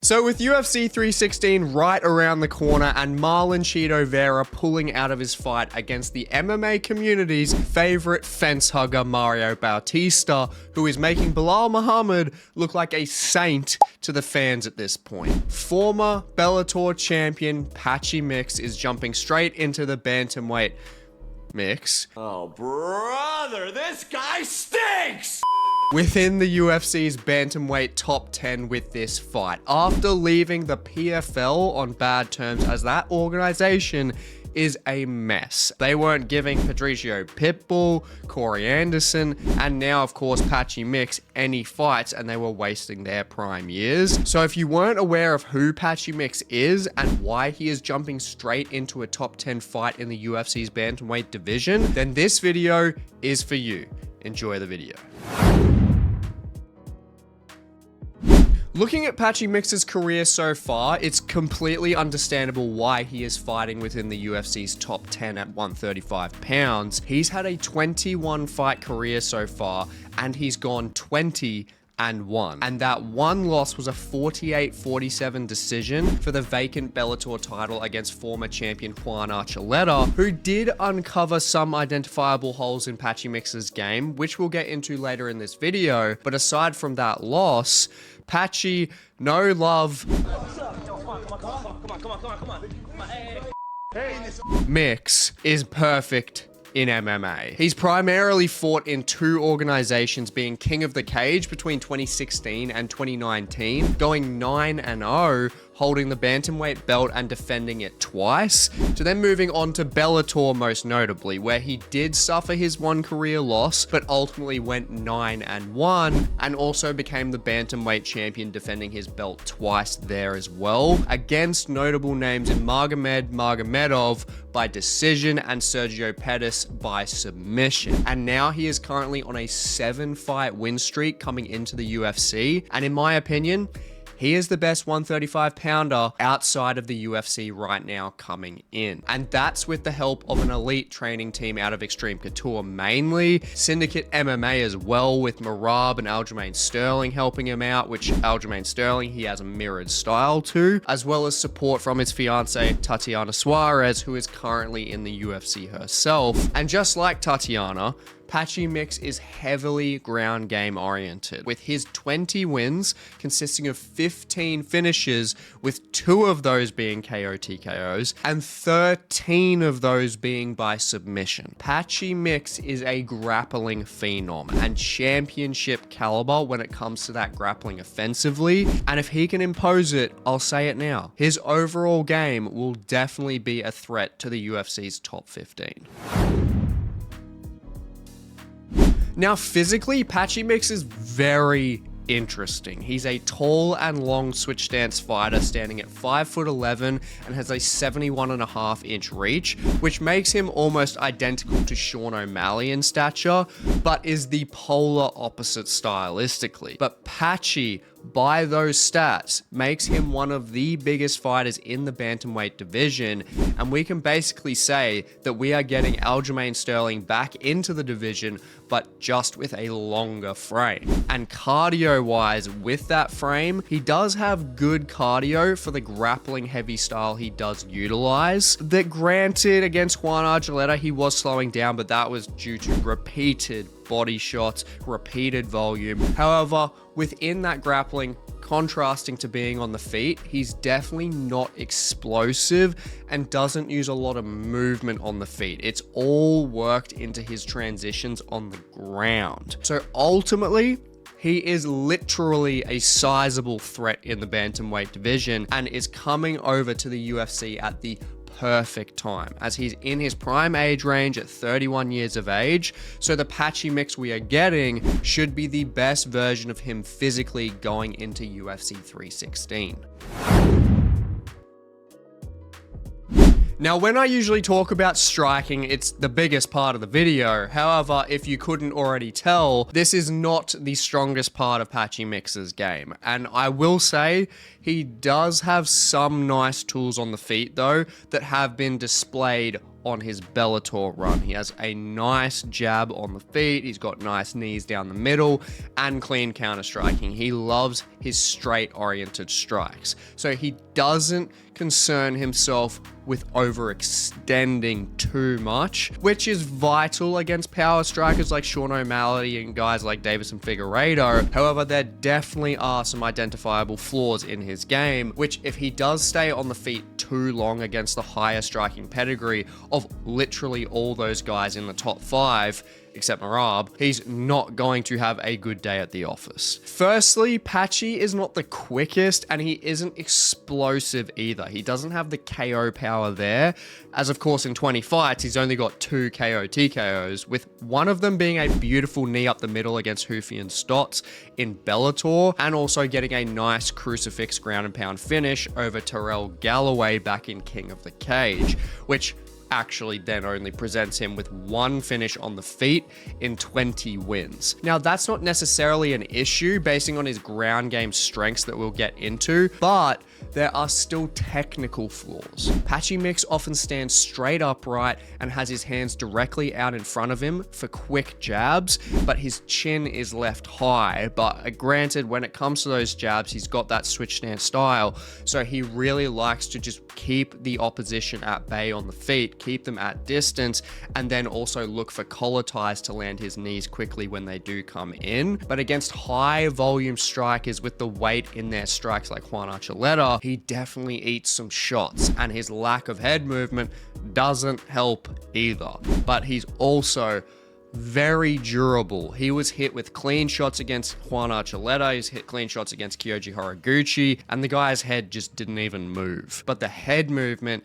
So with UFC 316 right around the corner and Marlon Chito Vera pulling out of his fight against the MMA community's favorite fence hugger Mario Bautista, who is making Belal Muhammad look like a saint to the fans at this point. Former Bellator champion Patchy is jumping straight into the Bantamweight mix. Oh brother, this guy stinks! Within the UFC's Bantamweight top 10 with this fight, after leaving the PFL on bad terms, as that organization is a mess. They weren't giving Patricio Pitbull, Corey Anderson, and now of course Patchy any fights, and they were wasting their prime years. So if you weren't aware of who Patchy is and why he is jumping straight into a top 10 fight in the UFC's Bantamweight division, then this video is for you. Enjoy the video. Looking at Patchy career so far, it's completely understandable why he is fighting within the UFC's top 10 at 135 pounds. He's had a 21 fight career so far, and he's gone 20-1. And that one loss was a 48-47 decision for the vacant Bellator title against former champion Juan Archuleta, who did uncover some identifiable holes in Patchy game, which we'll get into later in this video. But aside from that loss, Patchy, no love. Mix is perfect in MMA. He's primarily fought in two organizations, being King of the Cage between 2016 and 2019, going 9-0, holding the Bantamweight belt and defending it twice, to then moving on to Bellator most notably, where he did suffer his one career loss, but ultimately went 9-1, and also became the Bantamweight champion, defending his belt twice there as well, against notable names in Magomedov by decision and Sergio Pettis by submission. And now he is currently on a 7-fight win streak coming into the UFC, and in my opinion, he is the best 135 pounder outside of the UFC right now coming in. And that's with the help of an elite training team out of Extreme Couture mainly, Syndicate MMA as well, with Marab and Aljamain Sterling helping him out, which Aljamain Sterling, he has a mirrored style to, as well as support from his fiance Tatiana Suarez, who is currently in the UFC herself. And just like Tatiana, Patchy is heavily ground game oriented, with his 20 wins consisting of 15 finishes, with 2 of those being KO TKOs and 13 of those being by submission. Patchy is a grappling phenom and championship caliber when it comes to that grappling offensively, and if he can impose it, I'll say it now, his overall game will definitely be a threat to the UFC's top 15. Now, physically, Patchy is very interesting. He's a tall and long switch stance fighter, standing at 5'11" and has a 71.5-inch reach, which makes him almost identical to Sean O'Malley in stature, but is the polar opposite stylistically. But Patchy, by those stats, makes him one of the biggest fighters in the Bantamweight division, and we can basically say that we are getting Aljamain Sterling back into the division, but just with a longer frame. And cardio-wise, with that frame, he does have good cardio for the grappling heavy style he does utilize. That granted, against Juan Archuleta, he was slowing down, but that was due to repeated body shots, repeated volume. However, within that grappling, contrasting to being on the feet, he's definitely not explosive and doesn't use a lot of movement on the feet. It's all worked into his transitions on the ground. So ultimately, he is literally a sizable threat in the Bantamweight division and is coming over to the UFC at the perfect time, as he's in his prime age range at 31 years of age, so the Patchy we are getting should be the best version of him physically going into UFC 316. Now, when I usually talk about striking, it's the biggest part of the video. However, if you couldn't already tell, this is not the strongest part of Patchy game. And I will say, he does have some nice tools on the feet though, that have been displayed on his Bellator run. He has a nice jab on the feet. He's got nice knees down the middle and clean counter striking. He loves his straight oriented strikes. So he doesn't concern himself with overextending too much, which is vital against power strikers like Sean O'Malley and guys like Davison Figueiredo. However, there definitely are some identifiable flaws in his game, which if he does stay on the feet too long against the higher striking pedigree of literally all those guys in the top 5, except Merab, he's not going to have a good day at the office. Firstly, Patchy is not the quickest and he isn't explosive either. He doesn't have the KO power there, as of course in 20 fights, he's only got 2 KO TKOs, with one of them being a beautiful knee up the middle against Hoofian Stotts in Bellator, and also getting a nice crucifix ground and pound finish over Terrell Galloway back in King of the Cage, which actually then only presents him with 1 finish on the feet in 20 wins. Now, that's not necessarily an issue basing on his ground game strengths that we'll get into, but there are still technical flaws. Patchy Mix often stands straight upright and has his hands directly out in front of him for quick jabs, but his chin is left high. But granted, when it comes to those jabs, he's got that switch stance style, so he really likes to just keep the opposition at bay on the feet, keep them at distance, and then also look for collar ties to land his knees quickly when they do come in. But against high volume strikers with the weight in their strikes like Juan Archuleta, he definitely eats some shots, and his lack of head movement doesn't help either. But he's also very durable. He was hit with clean shots against Juan Archuleta, he's hit clean shots against Kyoji Horiguchi, and the guy's head just didn't even move. But the head movement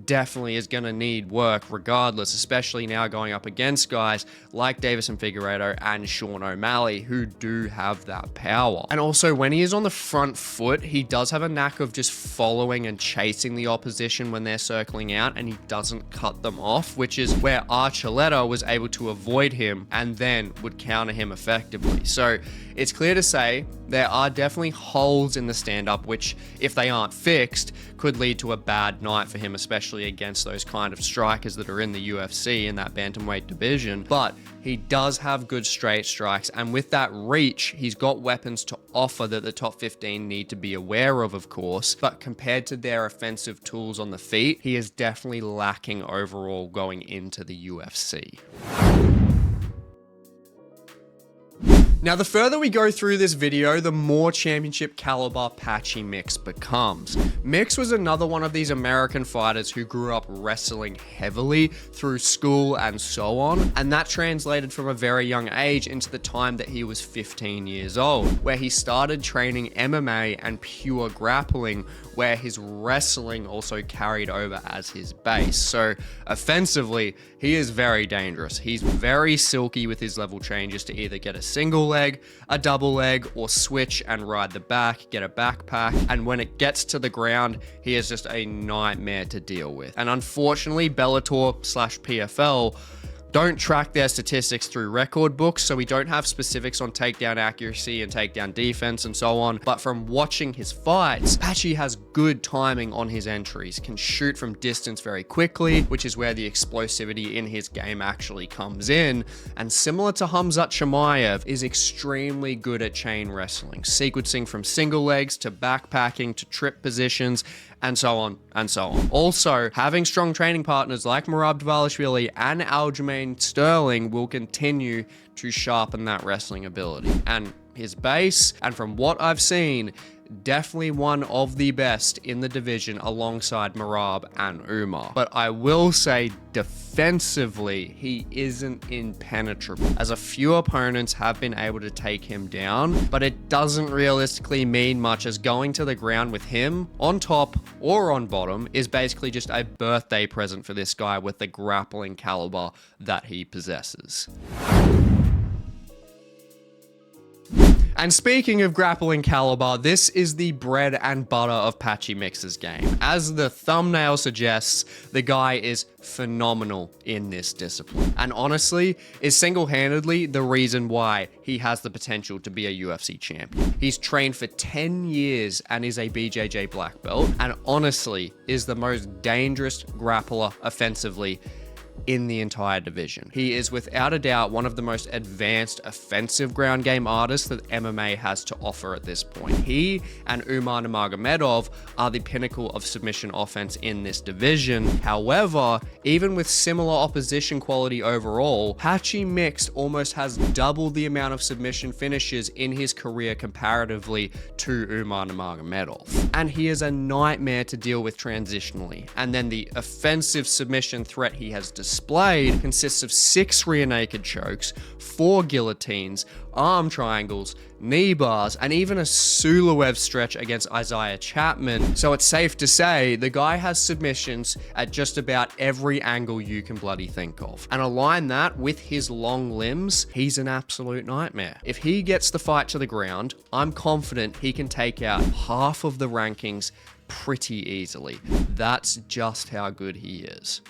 definitely is going to need work regardless, especially now going up against guys like Davison Figueiredo and Sean O'Malley, who do have that power. And also, when he is on the front foot, he does have a knack of just following and chasing the opposition when they're circling out, and he doesn't cut them off, which is where Archuleta was able to avoid him and then would counter him effectively. So it's clear to say there are definitely holes in the stand-up, which, if they aren't fixed, could lead to a bad night for him, especially against those kind of strikers that are in the UFC in that bantamweight division. But he does have good straight strikes, and with that reach, he's got weapons to offer that the top 15 need to be aware of course. But compared to their offensive tools on the feet, he is definitely lacking overall going into the UFC. Now, the further we go through this video, the more championship caliber Patchy Mix becomes. Mix was another one of these American fighters who grew up wrestling heavily through school and so on, and that translated from a very young age into the time that he was 15 years old, where he started training MMA and pure grappling, where his wrestling also carried over as his base. So offensively, he is very dangerous. He's very silky with his level changes to either get a single leg, a double leg, or switch and ride the back, get a backpack. And when it gets to the ground, he is just a nightmare to deal with. And unfortunately, Bellator/PFL don't track their statistics through record books, so we don't have specifics on takedown accuracy and takedown defense and so on. But from watching his fights, Patchy has good timing on his entries, can shoot from distance very quickly, which is where the explosivity in his game actually comes in. And similar to Khamzat Chimaev, is extremely good at chain wrestling, sequencing from single legs to backpacking to trip positions, and so on and so on. Also, having strong training partners like Merab Dvalishvili and Aljamain Sterling will continue to sharpen that wrestling ability. And his base, and from what I've seen, definitely one of the best in the division alongside Merab and Umar. But I will say defensively, he isn't impenetrable, as a few opponents have been able to take him down, but it doesn't realistically mean much, as going to the ground with him on top or on bottom is basically just a birthday present for this guy with the grappling caliber that he possesses. And speaking of grappling caliber, this is the bread and butter of Patchy Mix's game. As the thumbnail suggests, the guy is phenomenal in this discipline, and honestly is single-handedly the reason why he has the potential to be a UFC champion. He's trained for 10 years and is a BJJ black belt, and honestly is the most dangerous grappler offensively in the entire division. He is without a doubt one of the most advanced offensive ground game artists that MMA has to offer at this point. He and Umar Nurmagomedov are the pinnacle of submission offense in this division. However, even with similar opposition quality overall, Patchy Mix almost has double the amount of submission finishes in his career comparatively to Umar Nurmagomedov. And he is a nightmare to deal with transitionally. And then the offensive submission threat he has displayed consists of 6 rear naked chokes, 4 guillotines, arm triangles, knee bars, and even a Sulawev stretch against Isaiah Chapman. So it's safe to say the guy has submissions at just about every angle you can bloody think of. And align that with his long limbs, he's an absolute nightmare. If he gets the fight to the ground, I'm confident he can take out half of the rankings pretty easily. That's just how good he is.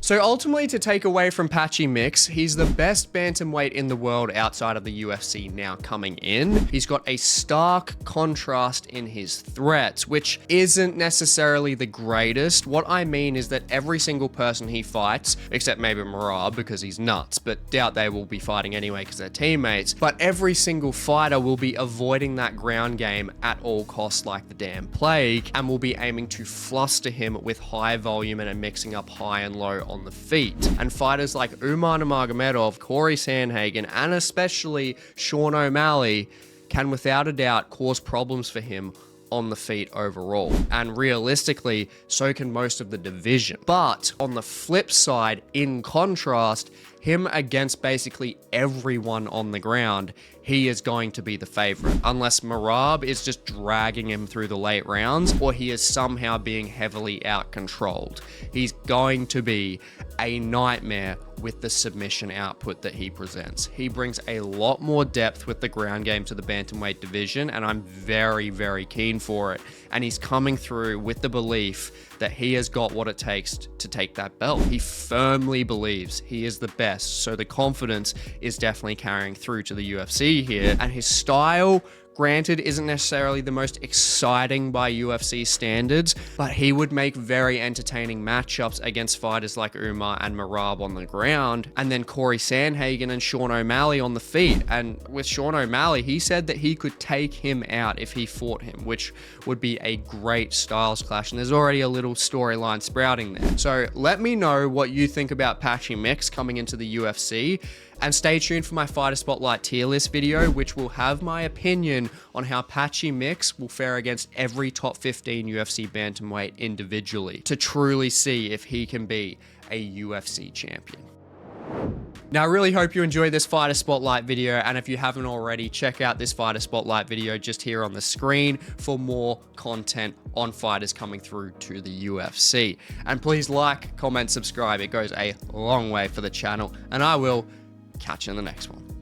So ultimately, to take away from Patchy Mix, he's the best bantamweight in the world outside of the UFC now coming in. He's got a stark contrast in his threats, which isn't necessarily the greatest. What I mean is that every single person he fights, except maybe Merab because he's nuts, but doubt they will be fighting anyway because they're teammates, but every single fighter will be avoiding that ground game at all costs like the damn plague, and will be aiming to fluster him with high volume and mixing up high and low on the feet. And fighters like Umar Nurmagomedov, Corey Sandhagen, and especially Sean O'Malley can without a doubt cause problems for him on the feet overall. And realistically, so can most of the division. But on the flip side, in contrast, him against basically everyone on the ground, he is going to be the favorite. Unless Merab is just dragging him through the late rounds, or he is somehow being heavily out-controlled. He's going to be a nightmare with the submission output that he presents. He brings a lot more depth with the ground game to the bantamweight division, and I'm very, very keen for it. And he's coming through with the belief that he has got what it takes to take that belt. He firmly believes he is the best, so the confidence is definitely carrying through to the UFC here. And his style, granted, isn't necessarily the most exciting by UFC standards, but he would make very entertaining matchups against fighters like Umar and Merab on the ground, and then Corey Sandhagen and Sean O'Malley on the feet. And with Sean O'Malley, he said that he could take him out if he fought him, which would be a great styles clash, and there's already a little storyline sprouting there. So let me know what you think about Patchy Mix coming into the UFC, and stay tuned for my Fighter Spotlight tier list video, which will have my opinion on how Patchy Mix will fare against every top 15 UFC bantamweight individually, to truly see if he can be a UFC champion. Now, I really hope you enjoyed this Fighter Spotlight video, and if you haven't already, check out this Fighter Spotlight video just here on the screen for more content on fighters coming through to the UFC. And please like, comment, subscribe. It goes a long way for the channel, and I will catch you in the next one.